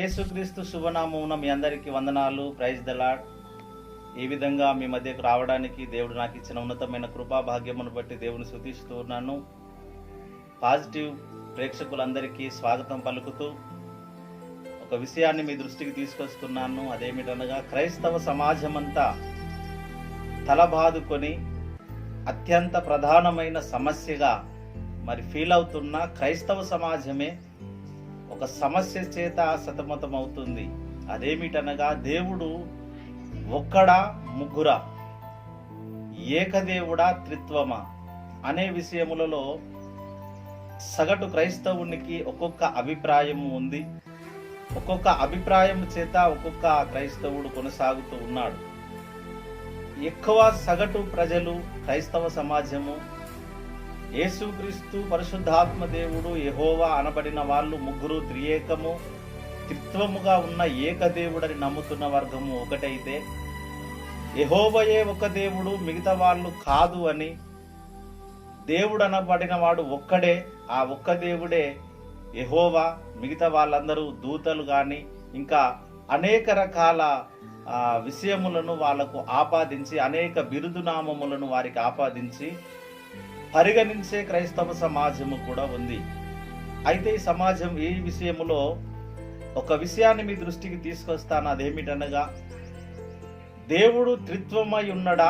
యేసుక్రీస్తు శుభనామమున మీ అందరికీ వందనాలు. Praise the Lord. ఈ విధంగా మీ మధ్యకు రావడానికి దేవుడు నాకు ఇచ్చిన ఉన్నతమైన కృపా భాగ్యమును బట్టి దేవుని స్తుతిస్తూ ఉన్నాను. పాజిటివ్ ప్రేక్షకులందరికీ స్వాగతం పలుకుతూ ఒక విషయాన్ని మీ దృష్టికి తీసుకొస్తున్నాను. అదేమిటనగా క్రైస్తవ సమాజమంతా తలబాదుకొని అత్యంత ప్రధానమైన సమస్యగా ఫీల్ అవుతున్న క్రైస్తవ సమాజమే ఒక సమస్య చేత సతమతమవుతుంది. అదేమిటనగా దేవుడు ఒక్కడా ముగ్గురా, ఏకదేవుడా త్రిత్వమా అనే విషయములలో సగటు క్రైస్తవునికి ఒక్కొక్క అభిప్రాయం ఉంది. ఒక్కొక్క అభిప్రాయం చేత ఒక్కొక్క క్రైస్తవుడు కొనసాగుతూ ఉన్నాడు. ఎక్కువ సగటు ప్రజలు, క్రైస్తవ సమాజము యేసుక్రీస్తు, పరిశుద్ధాత్మ దేవుడు, యెహోవా అనబడిన వాళ్ళు ముగ్గురు త్రియేకము, త్రిత్వముగా ఉన్న ఏకదేవుడని నమ్ముతున్న వర్గము ఒకటైతే, యెహోవాయే ఒక దేవుడు, మిగతా వాళ్ళు కాదు అని, దేవుడు అనబడిన వాడు ఒక్కడే, ఆ ఒక్క దేవుడే యెహోవా, మిగతా వాళ్ళందరూ దూతలు కానీ ఇంకా అనేక రకాల విషయములను వాళ్లకు ఆపాదించి, అనేక బిరుదునామములను వారికి ఆపాదించి పరిగణించే క్రైస్తవ సమాజము కూడా ఉంది. అయితే ఈ సమాజం ఈ విషయములో ఒక విషయాన్ని మీ దృష్టికి తీసుకొస్తాను. అదేమిటనగా దేవుడు త్రిత్వమై ఉన్నడా,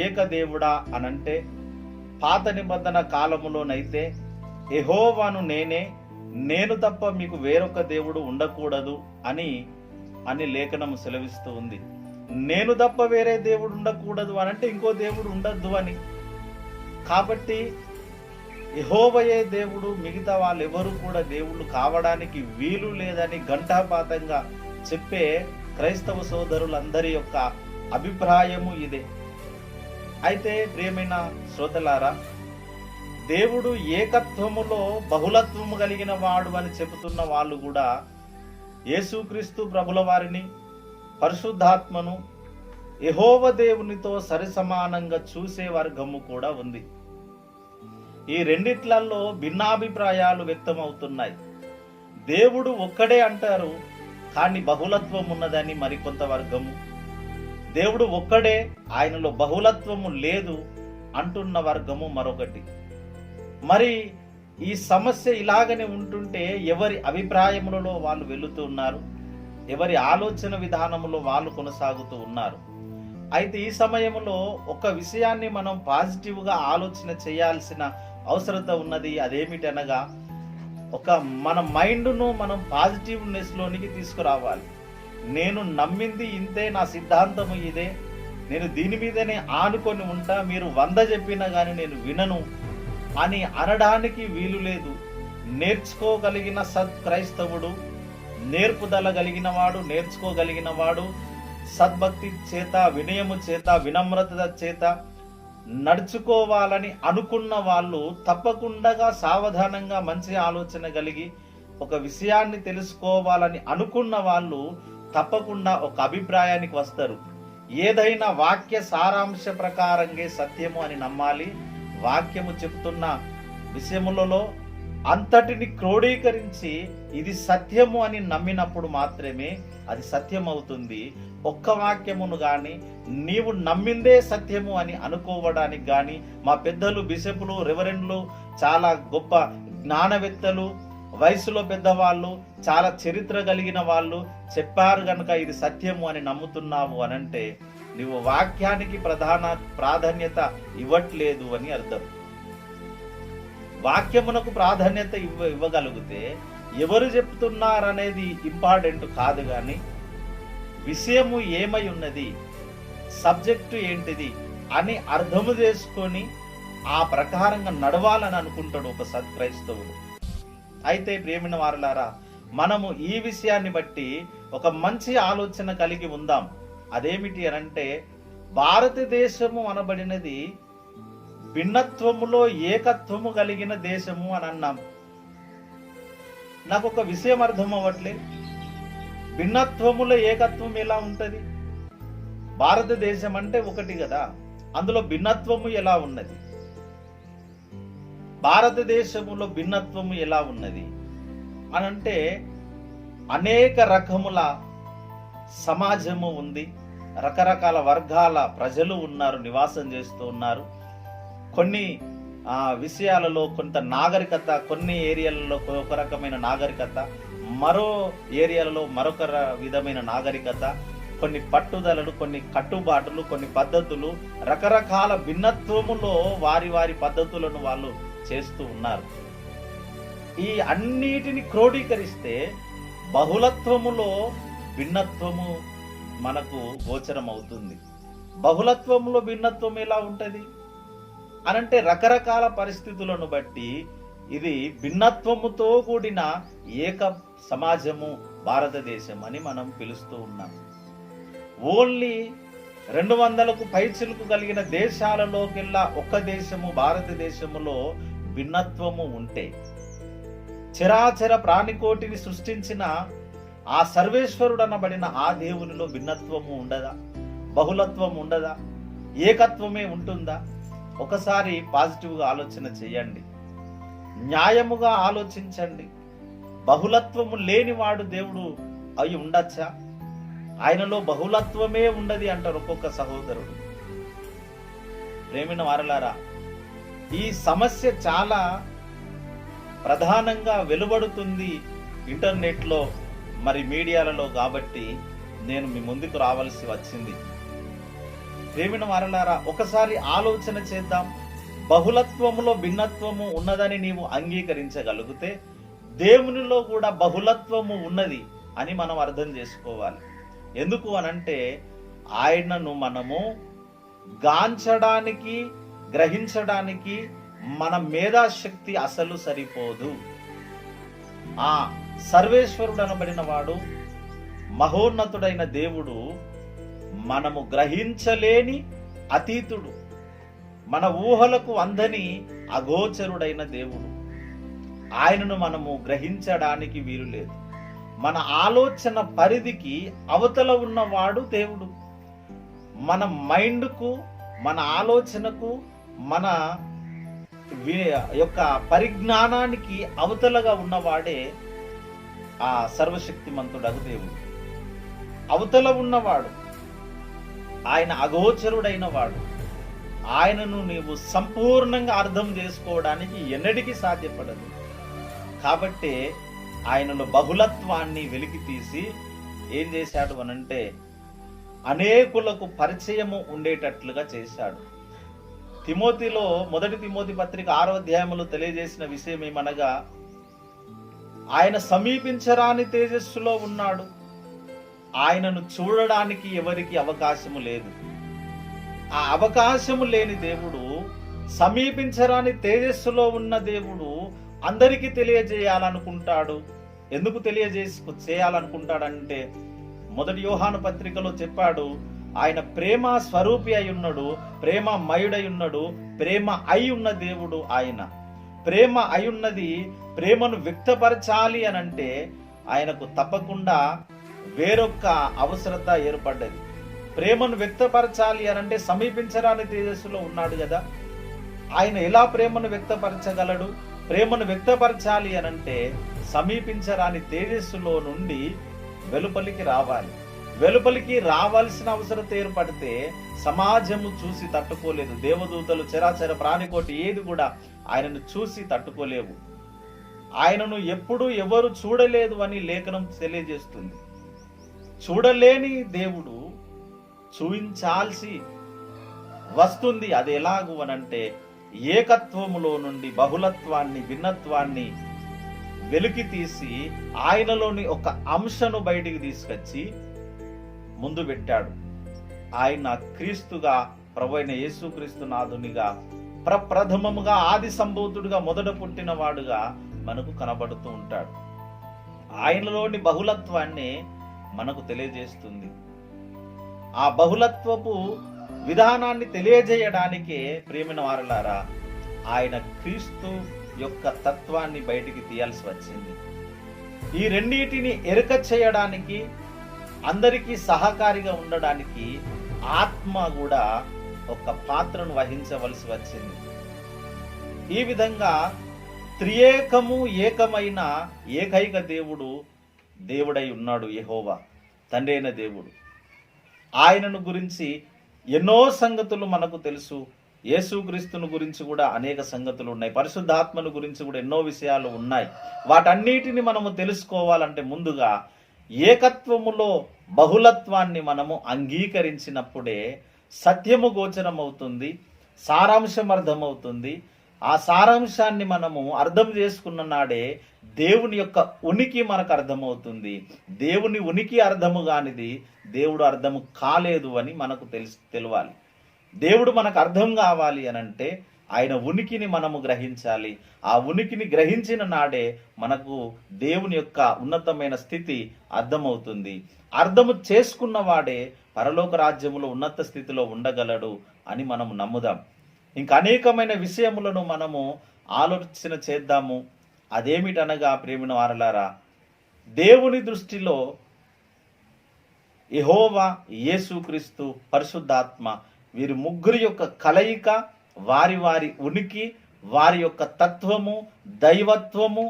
ఏకదేవుడా అనంటే, పాత నిబంధన కాలములోనైతే యెహోవాను నేనే, నేను తప్ప మీకు వేరొక దేవుడు ఉండకూడదు అని లేఖనము సెలవిస్తూ ఉంది. నేను తప్ప వేరే దేవుడు ఉండకూడదు అనంటే ఇంకో దేవుడు ఉండద్దు అని. కాబట్టి యెహోవాయే దేవుడు, మిగతా వాళ్ళెవరూ కూడా దేవుళ్ళు కావడానికి వీలు లేదని ఘంటాపాతంగా చెప్పే క్రైస్తవ సోదరులందరి యొక్క అభిప్రాయము ఇదే. అయితే ప్రియమైన శ్రోతలారా, దేవుడు ఏకత్వములో బహుళత్వము కలిగిన వాడు అని చెబుతున్న వాళ్ళు కూడా యేసుక్రీస్తు ప్రభుల వారిని, పరిశుద్ధాత్మను యెహోవా దేవునితో సరిసమానంగా చూసే వర్గము కూడా ఉంది. ఈ రెండిట్లలో భిన్నాభిప్రాయాలు వ్యక్తమవుతున్నాయి. దేవుడు ఒక్కడే అంటారు, కానీ బహుళత్వం ఉన్నదని మరికొంత వర్గము, దేవుడు ఒక్కడే, ఆయనలో బహుళత్వము లేదు అంటున్న వర్గము మరొకటి. మరి ఈ సమస్య ఇలాగనే ఉంటుంటే ఎవరి అభిప్రాయములలో వాళ్ళు వెళుతూ ఉన్నారు, ఎవరి ఆలోచన విధానములో వాళ్ళు కొనసాగుతూ ఉన్నారు. అయితే ఈ సమయంలో ఒక విషయాన్ని మనం పాజిటివ్గా ఆలోచన చేయాల్సిన అవసరత ఉన్నది. అదేమిటనగా మన మైండ్ను మనం పాజిటివ్నెస్ లోనికి తీసుకురావాలి. నేను నమ్మింది ఇంతే, నా సిద్ధాంతము ఇదే, నేను దీని మీదనే ఆనుకొని ఉంటా, మీరు 100 చెప్పినా కానీ నేను వినను అని అనడానికి వీలు లేదు. నేర్చుకోగలిగిన క్రైస్తవుడు, నేర్పుదల కలిగిన వాడు, నేర్చుకోగలిగిన వాడు, సద్భక్తి చేత, వినయము చేత, వినమ్రత చేత నడుచుకోవాలని అనుకున్న వాళ్ళు తప్పకుండా సావధానంగా మంచి ఆలోచన కలిగి ఒక విషయాన్ని తెలుసుకోవాలని అనుకున్న వాళ్ళు తప్పకుండా ఒక అభిప్రాయానికి వస్తారు. ఏదైనా వాక్య సారాంశ ప్రకారంగా సత్యము అని నమ్మాలి. వాక్యము చెబుతున్న విషయములలో అంతటిని క్రోడీకరించి ఇది సత్యము అని నమ్మినప్పుడు మాత్రమే అది సత్యం అవుతుంది. ఒక్క వాక్యమును గాని నీవు నమ్మిందే సత్యము అని అనుకోవడానికి గాని మా పెద్దలు, బిషపులు, రెవరెండ్లు, చాలా గొప్ప జ్ఞానవేత్తలు, వయసులో పెద్దవాళ్ళు, చాలా చరిత్ర కలిగిన వాళ్ళు చెప్పారు గనుక ఇది సత్యము అని నమ్ముతున్నావు అనంటే నువ్వు వాక్యానికి ప్రాధాన్యత ఇవ్వట్లేదు అని అర్థం. వాక్యమునకు ప్రాధాన్యత ఇవ్వగలిగితే ఎవరు చెప్తున్నారనేది ఇంపార్టెంట్ కాదు, కానీ విషయము ఏమై ఉన్నది, సబ్జెక్టు ఏంటిది అని అర్థము చేసుకొని ఆ ప్రకారంగా నడవాలని అనుకుంటాడు ఒక సత్క్రైస్తవుడు. అయితే ప్రియమైన వారలారా, మనము ఈ విషయాన్ని బట్టి ఒక మంచి ఆలోచన కలిగి ఉందాం. అదేమిటి అనంటే, భారతదేశము అనబడినది భిన్నత్వములో ఏకత్వము కలిగిన దేశము అని అన్నాం. నాకు ఒక విషయం అర్థం అవ్వట్లే, భిన్నత్వములో ఏకత్వం ఎలా ఉంటది? భారతదేశం అంటే ఒకటి కదా, అందులో భిన్నత్వము ఎలా ఉన్నది? భారతదేశములో భిన్నత్వము ఎలా ఉన్నది అనంటే అనేక రకముల సమాజము ఉంది, రకరకాల వర్గాల ప్రజలు ఉన్నారు, నివాసం చేస్తూ ఉన్నారు. కొన్ని విషయాలలో కొంత నాగరికత, కొన్ని ఏరియాలలో ఒక రకమైన నాగరికత, మరో ఏరియాలలో మరొక విధమైన నాగరికత, కొన్ని పట్టుదలలు, కొన్ని కట్టుబాటులు, కొన్ని పద్ధతులు, రకరకాల భిన్నత్వములో వారి వారి పద్ధతులను వాళ్ళు చేస్తూ ఉన్నారు. ఈ అన్నిటిని క్రోడీకరిస్తే బహుళత్వములో భిన్నత్వము మనకు గోచరం అవుతుంది. బహుళత్వంలో భిన్నత్వం ఎలా ఉంటది అనంటే రకరకాల పరిస్థితులను బట్టి ఇది భిన్నత్వముతో కూడిన ఏక సమాజము భారతదేశం అని మనం పిలుస్తూ ఉన్నాం. ఓన్లీ 200కు పైచిలుకు కలిగిన దేశాలలోకెల్లా ఒక్క దేశము భారతదేశములో భిన్నత్వము ఉంటే, చరాచర ప్రాణికోటిని సృష్టించిన ఆ సర్వేశ్వరుడు అనబడిన ఆ దేవునిలో భిన్నత్వము ఉండదా? బహుళత్వం ఉండదా? ఏకత్వమే ఉంటుందా? ఒకసారి పాజిటివ్గా ఆలోచన చేయండి, న్యాయముగా ఆలోచించండి. బహుళత్వము లేనివాడు దేవుడు అయి ఉండొచ్చా? ఆయనలో బహుళత్వమే ఉండది అంటారు ఒక్కొక్క సహోదరుడు. ప్రేమిన వారలారా, ఈ సమస్య చాలా ప్రధానంగా వెలువడుతుంది ఇంటర్నెట్లో, మరి మీడియాలలో. కాబట్టి నేను మీ ముందుకు రావాల్సి వచ్చింది. ప్రేమిన వారలారా, ఒకసారి ఆలోచన చేద్దాం. బహుళత్వములో భిన్నత్వము ఉన్నదని నీవు అంగీకరించగలిగితే దేవునిలో కూడా బహుళత్వము ఉన్నది అని మనం అర్థం చేసుకోవాలి. ఎందుకు అనంటే ఆయనను మనము గాంచడానికి, గ్రహించడానికి మన మేధాశక్తి అసలు సరిపోదు. ఆ సర్వేశ్వరుడు అనబడిన వాడు, మహోన్నతుడైన దేవుడు, మనము గ్రహించలేని అతీతుడు, మన ఊహలకు అందని అగోచరుడైన దేవుడు. ఆయనను మనము గ్రహించడానికి వీలు లేదు. మన ఆలోచన పరిధికి అవతల ఉన్నవాడు దేవుడు. మన మైండ్కు, మన ఆలోచనకు, మన యొక్క పరిజ్ఞానానికి అవతలగా ఉన్నవాడే ఆ సర్వశక్తిమంతుడగు దేవుడు. అవతల ఉన్నవాడు ఆయన, అగోచరుడైన వాడు. ఆయనను నీవు సంపూర్ణంగా అర్థం చేసుకోవడానికి ఎన్నటికీ సాధ్యపడదు. కాబట్టి ఆయనలో బహుళత్వాన్ని వెలికి తీసి ఏం చేశాడు అనంటే అనేకులకు పరిచయము ఉండేటట్లుగా చేశాడు. తిమోతిలో, 1 తిమోతి పత్రిక 6వ అధ్యాయములో తెలియజేసిన విషయం ఏమనగా, ఆయన సమీపించరాని తేజస్సులో ఉన్నాడు. ఆయనను చూడడానికి ఎవరికి అవకాశము లేదు. ఆ అవకాశము లేని దేవుడు, సమీపించరాని తేజస్సులో ఉన్న దేవుడు అందరికీ తెలియజేయాలనుకుంటాడు. ఎందుకు చేయాలనుకుంటాడంటే 1 యోహాను పత్రికలో చెప్పాడు, ఆయన ప్రేమ స్వరూపి అయి ఉన్నాడు, ప్రేమమయుడై ఉన్నాడు, ప్రేమ అయి ఉన్న దేవుడు ఆయన. ప్రేమ అయి ఉన్నది, ప్రేమను వ్యక్తపరచాలి అనంటే ఆయనకు తప్పకుండా వేరొక అవసరత ఏర్పడ్డది. ప్రేమను వ్యక్తపరచాలి అనంటే సమీపించరాని తేజస్సులో ఉన్నాడు కదా. ఆయన ఎలా ప్రేమను వ్యక్తపరచగలడు? ప్రేమను వ్యక్తపరచాలి అనంటే సమీపించరాని తేజస్సులో నుండి వెలుపలికి రావాలి. వెలుపలికి రావాల్సిన అవసరత ఏర్పడితే సమాజము చూసి తట్టుకోలేదు. దేవదూతలు, చరాచర ప్రాణికోటి ఏది కూడా ఆయనను చూసి తట్టుకోలేవు. ఆయనను ఎప్పుడు ఎవరు చూడలేదు అని లేఖనం తెలియజేస్తుంది. చూడలేని దేవుడు చూయించాల్సి వస్తుంది. అది ఎలాగు అనంటే ఏకత్వములో నుండి బహుళత్వాన్ని, భిన్నత్వాన్ని వెలికి తీసి ఆయనలోని ఒక అంశను బయటికి తీసుకొచ్చి ముందు పెట్టాడు. ఆయన క్రీస్తుగా, ప్రభువైన యేసుక్రీస్తు నాథునిగా, ప్రప్రథమముగా, ఆది సంభూతుడుగా, మొదట పుట్టిన వాడుగా మనకు కనబడుతూ ఉంటాడు. ఆయనలోని బహుళత్వాన్ని మనకు తెలియజేస్తుంది. ఆ బహుళత్వపు విధానాన్ని తెలియజేయడానికే ప్రియమైన వారలారా ఆయన క్రీస్తు యొక్క తత్వాన్ని బయటికి తీయాల్సి వచ్చింది. ఈ రెండింటిని ఎరుక చేయడానికి, అందరికీ సహకారిగా ఉండడానికి ఆత్మ కూడా ఒక పాత్రను వహించవలసి వచ్చింది. ఈ విధంగా త్రియేకము, ఏకమైన ఏకైక దేవుడు దేవుడై ఉన్నాడు యెహోవా, తండ్రి అయిన దేవుడు. ఆయనను గురించి ఎన్నో సంగతులు మనకు తెలుసు. యేసుక్రీస్తును గురించి కూడా అనేక సంగతులు ఉన్నాయి. పరిశుద్ధాత్మను గురించి కూడా ఎన్నో విషయాలు ఉన్నాయి. వాటన్నిటిని మనము తెలుసుకోవాలంటే ముందుగా ఏకత్వములో బహుళత్వాన్ని మనము అంగీకరించినప్పుడే సత్యము గోచరం అవుతుంది, సారాంశం అర్థమవుతుంది. ఆ సారాంశాన్ని మనము అర్థం చేసుకున్న నాడే దేవుని యొక్క ఉనికి మనకు అర్థమవుతుంది. దేవుని ఉనికి అర్థము కానిది దేవుడు అర్థము కాలేదు అని మనకు తెలియాలి. దేవుడు మనకు అర్థం కావాలి అనంటే ఆయన ఉనికిని మనము గ్రహించాలి. ఆ ఉనికిని గ్రహించిన నాడే మనకు దేవుని యొక్క ఉన్నతమైన స్థితి అర్థమవుతుంది. అర్థము చేసుకున్న వాడే పరలోక రాజ్యములో ఉన్నత స్థితిలో ఉండగలడు అని మనము నమ్ముదాం. ఇంకా అనేకమైన విషయములను మనము ఆలోచన చేద్దాము. అదేమిటనగా ప్రేమిన వారలారా, దేవుని దృష్టిలో యెహోవా, యేసుక్రీస్తు, పరిశుద్ధాత్మ వీరి ముగ్గురి యొక్క కలయిక, వారి వారి ఉనికి, వారి యొక్క తత్వము, దైవత్వము,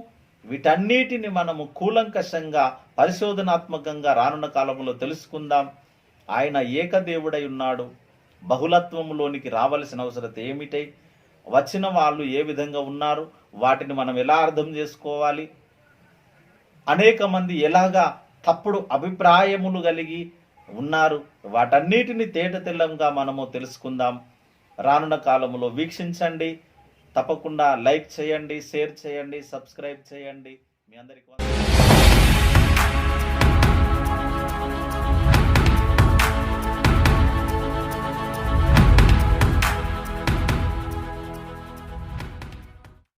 వీటన్నిటిని మనము కూలంకషంగా పరిశోధనాత్మకంగా రానున్న కాలంలో తెలుసుకుందాం. ఆయన ఏకదేవుడై ఉన్నాడు. బహుళత్వములోనికి రావలసిన అవసరం ఏమిటై, వచ్చిన వాళ్ళు ఏ విధంగా ఉన్నారు, వాటిని మనం ఎలా అర్థం చేసుకోవాలి, అనేక మంది ఎలాగా తప్పుడు అభిప్రాయములు కలిగి ఉన్నారు, వాటన్నిటిని తేటతెల్లంగా మనము తెలుసుకుందాం. రానున్న కాలంలో వీక్షించండి. తప్పకుండా లైక్ చేయండి, షేర్ చేయండి, సబ్స్క్రైబ్ చేయండి. మీ అందరికీ